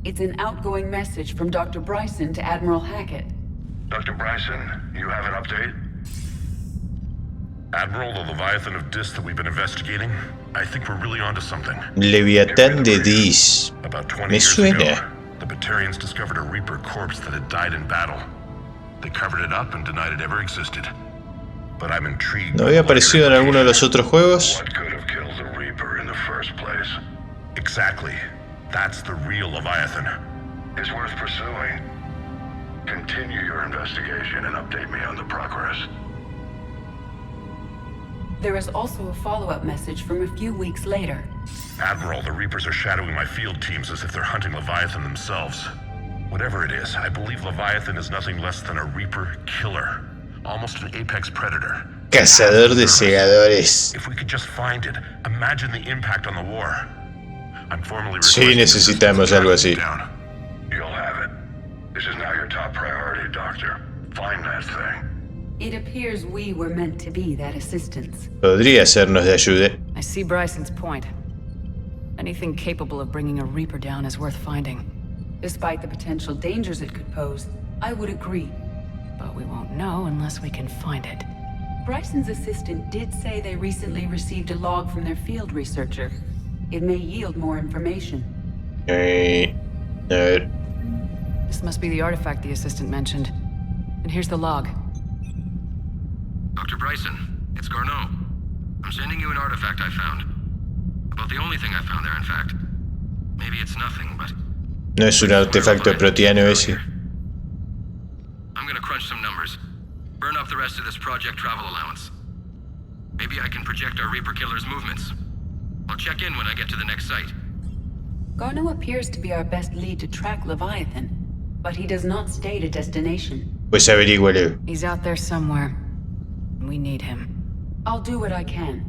It's an outgoing message from Dr. Bryson to Admiral Hackett. Dr. Bryson, you have an update? Admiral, the Leviathan of Dis that we've been investigating, I think we're really onto something. Leviatán de Dis. About 20 Me years suena. ago, the Batarians discovered a Reaper corpse that had died in battle. They covered it up and denied it ever existed. But I'm intrigued. ¿No había aparecido en alguno de los otros juegos? What could have killed the Reaper in the first place? Exactly. That's the real Leviathan. It's worth pursuing. Continue your investigation and update me on the progress. There is also a follow-up message from a few weeks later. Admiral, the Reapers are shadowing my field teams as if they're hunting Leviathan themselves. Whatever it is, I believe Leviathan is nothing less than a Reaper killer. Almost an apex predator. Cazador de segadores. If we could just find it, imagine the impact on the war. I'm formally Sí, necesitamos algo así. You'll have it. This is now your top priority, Doctor. Find that thing. It appears we were meant to be that assistance. Podría sernos de ayuda. I see Bryson's point. Anything capable of bringing a Reaper down is worth finding. Despite the potential dangers it could pose, I would agree. But we won't know unless we can find it. Bryson's assistant did say they recently received a log from their field researcher. It may yield more information. This must be the artifact the assistant mentioned. And here's the log. Dr. Bryson, it's Garneau. I'm sending you an artifact I found. About the only thing I found there, in fact. Maybe it's nothing, but... No es un artefacto proteano ese. I'm gonna crunch some numbers. Burn up the rest of this project travel allowance. Maybe I can project our Reaper killer's movements. I'll check in when I get to the next site. Garneau appears to be our best lead to track Leviathan, but he does not state a destination. Pues averígualo. He's out there somewhere. We need him. I'll do what I can.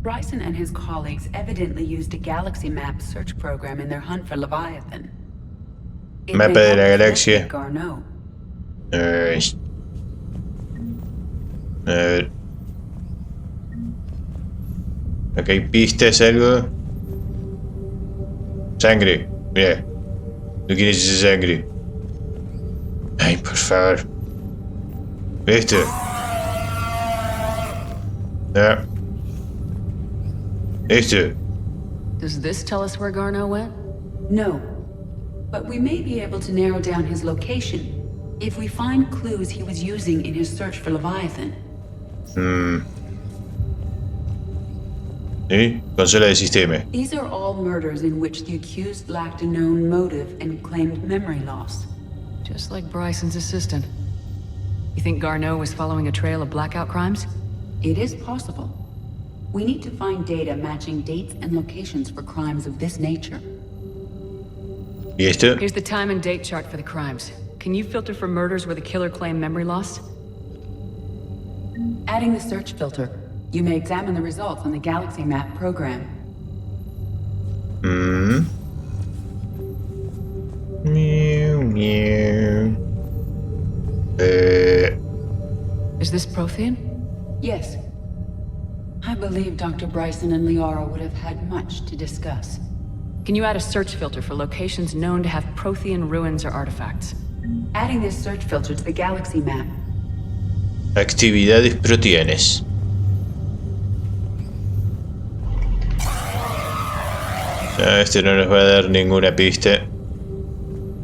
Bryson and his colleagues evidently used a galaxy map search program in their hunt for Leviathan. Mapa de la galaxia. Garneau. A ver. Acá hay pistas, algo. Sangre. Mira. ¿No quieres esa sangre? Ay, por favor. ¿Esto? No. Esto. Does this tell us where Garneau went? No. But we may be able to narrow down his location if we find clues he was using in his search for Leviathan. ¿Sí? Consola de sistema. These are all murders in which the accused lacked a known motive and claimed memory loss. Just like Bryson's assistant. You think Garneau was following a trail of blackout crimes? It is possible. We need to find data matching dates and locations for crimes of this nature. ¿Y esto? Here's the time and date chart for the crimes. Can you filter for murders where the killer claimed memory loss? Adding the search filter, you may examine the results on the Galaxy Map program. Meow, meow. Is this Prothean? Yes. I believe Dr. Bryson and Liara would have had much to discuss. Can you add a search filter for locations known to have Prothean ruins or artifacts? Adding this search filter to the galaxy map. Actividades proteanas. No, este no nos va a dar ninguna pista.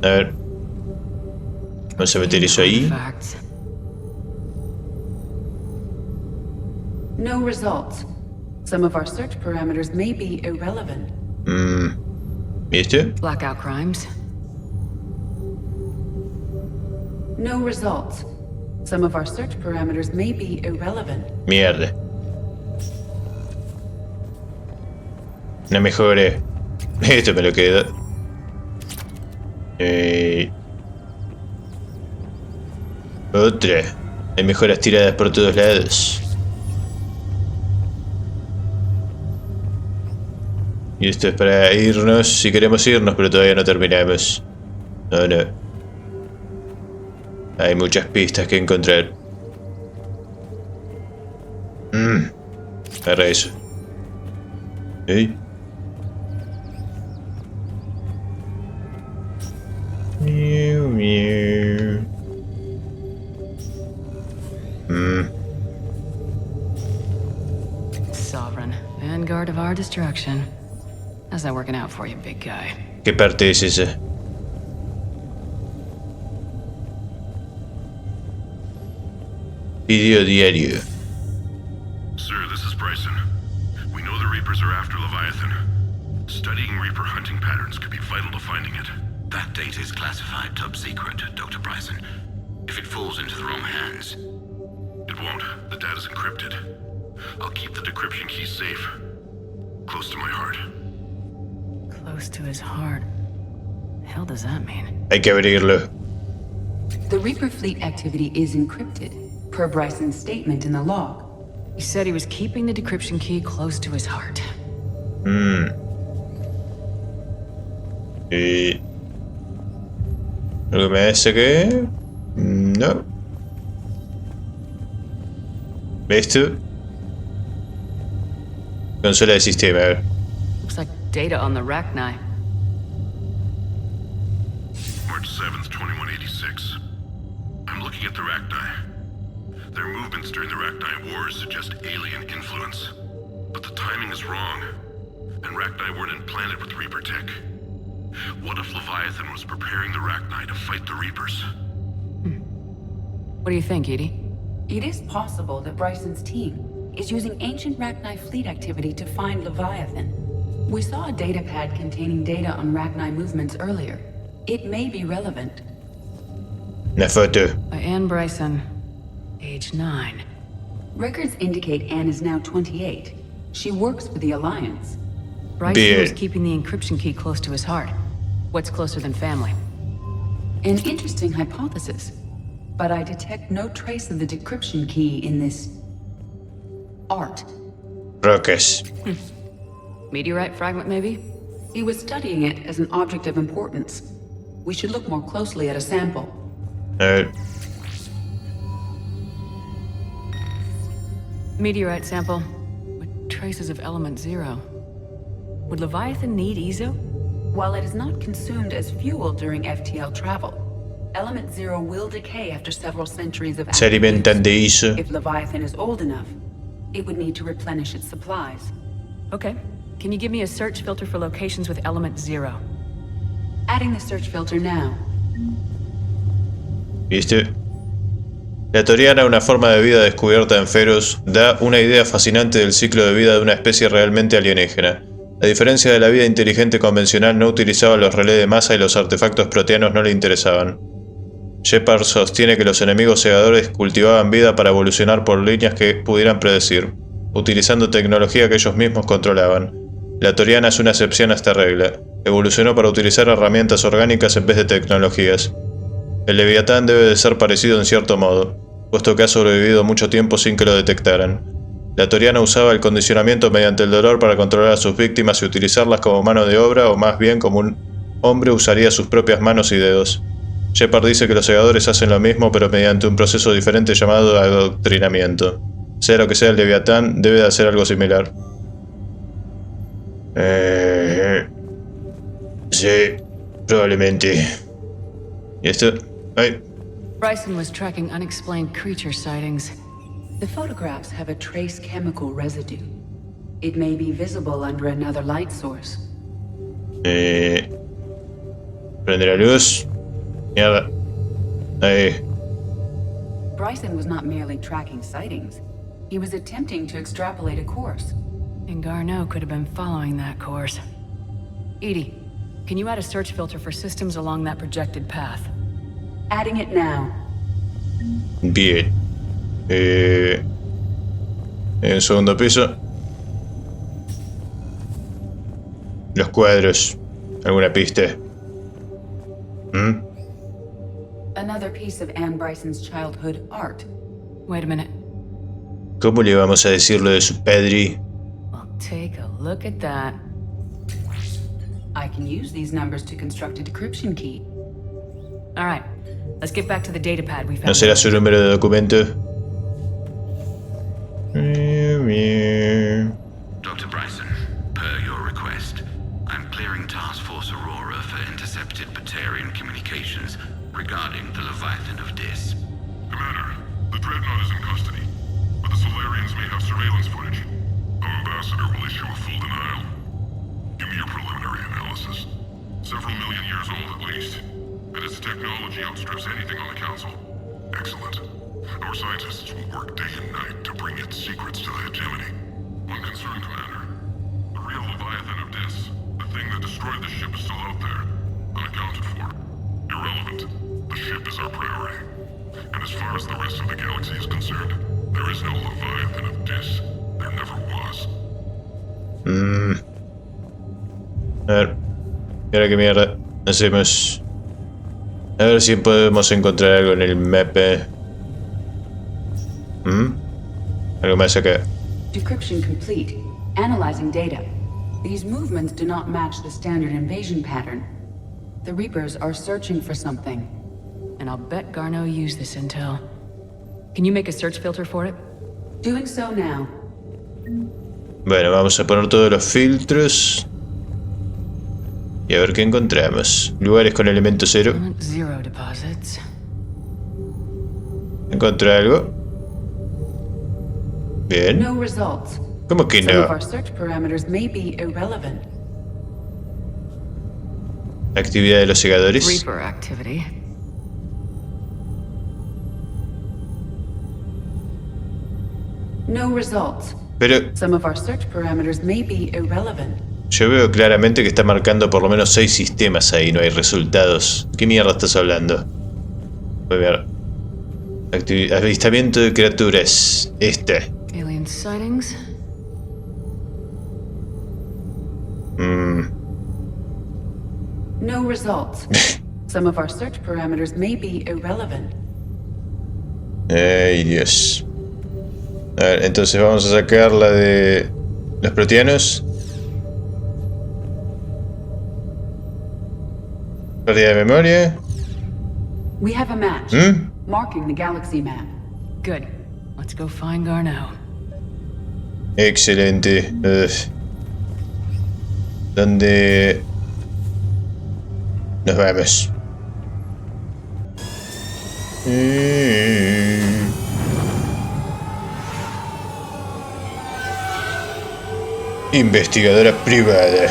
A ver. Vamos a meter eso ahí. No results. Some of our search parameters may be irrelevant. ¿Viste? Blackout crimes. No results. Some of our search parameters may be irrelevant. Mierda. No mejore. Esto me lo queda. Otra. Hay mejoras tiradas por todos lados. Y esto es para irnos, si queremos irnos, pero todavía no terminamos. No. Hay muchas pistas que encontrar. Agarra eso. ¿Eh? Miau, miau. Sovereign, vanguard of our destruction. How's that working out for you, big guy? ¿Qué parte es esa? Video diario. Sir, this is Bryson. We know the Reapers are after Leviathan. Studying Reaper hunting patterns could be vital to finding it. That data is classified top secret, Dr. Bryson. If it falls into the wrong hands... It won't. The data's encrypted. I'll keep the decryption key safe. Close to my heart. Close to his heart. The hell does that mean? Hay que abrirlo. The Reaper fleet activity is encrypted, per Bryson's statement in the log. He said he was keeping the decryption key close to his heart. ¿Algo me hace que? No. ¿Esto? Consola de sistema, a ver. Looks like data on the Rachni. March 7th, 2186. I'm looking at the Rachni. Their movements during the Rachni Wars suggest alien influence. But the timing is wrong. And Rachni weren't implanted with Reaper tech. What if Leviathan was preparing the Rachni to fight the Reapers? What do you think, Edie? It is possible that Bryson's team is using ancient Rachni fleet activity to find Leviathan. We saw a data pad containing data on Rachni movements earlier. It may be relevant. Una foto. By Anne Bryson, age 9. Records indicate Anne is now 28. She works for the Alliance. Bryson was keeping the encryption key close to his heart. What's closer than family? An interesting hypothesis. But I detect no trace of the decryption key in this... art. Rocas. Meteorite fragment, maybe? He was studying it as an object of importance. We should look more closely at a sample. Meteorite sample with traces of element 0. Would Leviathan need EZO? While it is not consumed as fuel during FTL travel, element 0 will decay after several centuries of Se alimentan de EZO. If Leviathan is old enough, it would need to replenish its supplies. Okay. Can you give me a search filter for locations with element 0? Adding the search filter now. ¿Viste? La Toriana, una forma de vida descubierta en Feros, da una idea fascinante del ciclo de vida de una especie realmente alienígena. A diferencia de la vida inteligente convencional, no utilizaba los relés de masa y los artefactos proteanos no le interesaban. Shepard sostiene que los enemigos segadores cultivaban vida para evolucionar por líneas que pudieran predecir, utilizando tecnología que ellos mismos controlaban. La Toriana es una excepción a esta regla. Evolucionó para utilizar herramientas orgánicas en vez de tecnologías. El Leviatán debe de ser parecido en cierto modo, puesto que ha sobrevivido mucho tiempo sin que lo detectaran. La Toriana usaba el condicionamiento mediante el dolor para controlar a sus víctimas y utilizarlas como mano de obra, o más bien como un hombre usaría sus propias manos y dedos. Shepard dice que los segadores hacen lo mismo, pero mediante un proceso diferente llamado adoctrinamiento. Sea lo que sea el Leviatán, debe de hacer algo similar. Sí, probablemente. ¿Y esto? ¡Ay! Bryson was tracking unexplained creature sightings. The photographs have a trace chemical residue. It may be visible under another light source. Prende la luz. Mierda. Ahí. Bryson was not merely tracking sightings. He was attempting to extrapolate a course. And Garneau could have been following that course. Edie, can you add a search filter for systems along that projected path? Adding it now. Bien. En el segundo piso. Los cuadros. ¿Alguna pista? ¿Mm? Another piece of Anne Bryson's childhood art. Wait a minute. ¿Cómo le vamos a decir lo de su padre? Well, take a look at that. I can use these numbers to construct a decryption key. All right, let's get back to the datapad we found. ¿No será su número de documento? Dr. Bryson, per your request, I'm clearing Task Force Aurora for intercepted Batarian communications regarding the Leviathan of Dis. Commander, the Dreadnought is in custody, but the Solarians may have surveillance footage. Our ambassador will issue a full denial. Give me your preliminary analysis. Several million years old at least, and its technology outstrips anything on the Council. Excellent. Our scientists will work day and night to bring its secrets to the hegemony. One concern, Commander. The real Leviathan of Dis, the thing that destroyed the ship, is still out there, unaccounted for. Irrelevant. The ship is our priority. And as far as the rest of the galaxy is concerned, there is no Leviathan of Dis. There never was. A ver. ¿Y ahora qué mierda hacemos? A ver si podemos encontrar algo en el mapa. Algo más acá. Decryption complete. Analyzing data. These movements do not match the standard invasion pattern. The Reapers are searching for something. And I'll bet Garneau used this intel. Can you make a search filter for it? Doing so now. Bueno, vamos a poner todos los filtros. Y a ver qué encontramos. Lugares con elemento cero. Zero deposits. ¿Encontré algo? Bien. No results. ¿Cómo que Some of no? our search parameters may be irrelevant. Actividad de los segadores. Reaper activity. No results. Pero Some of our search parameters may be irrelevant. yo veo claramente que está marcando por lo menos 6 sistemas ahí, no hay resultados. ¿Qué mierda estás hablando? Voy a ver. Avistamiento de criaturas. Alien sightings. No results. Some of our search parameters may be irrelevant. Ay, Dios. A ver, entonces vamos a sacar la de los proteanos. Pérdida de memoria. We have a match. Marking the galaxy map. Good. Let's go find Garneau. Excelente. ¿Dónde nos vamos? Investigadora privada.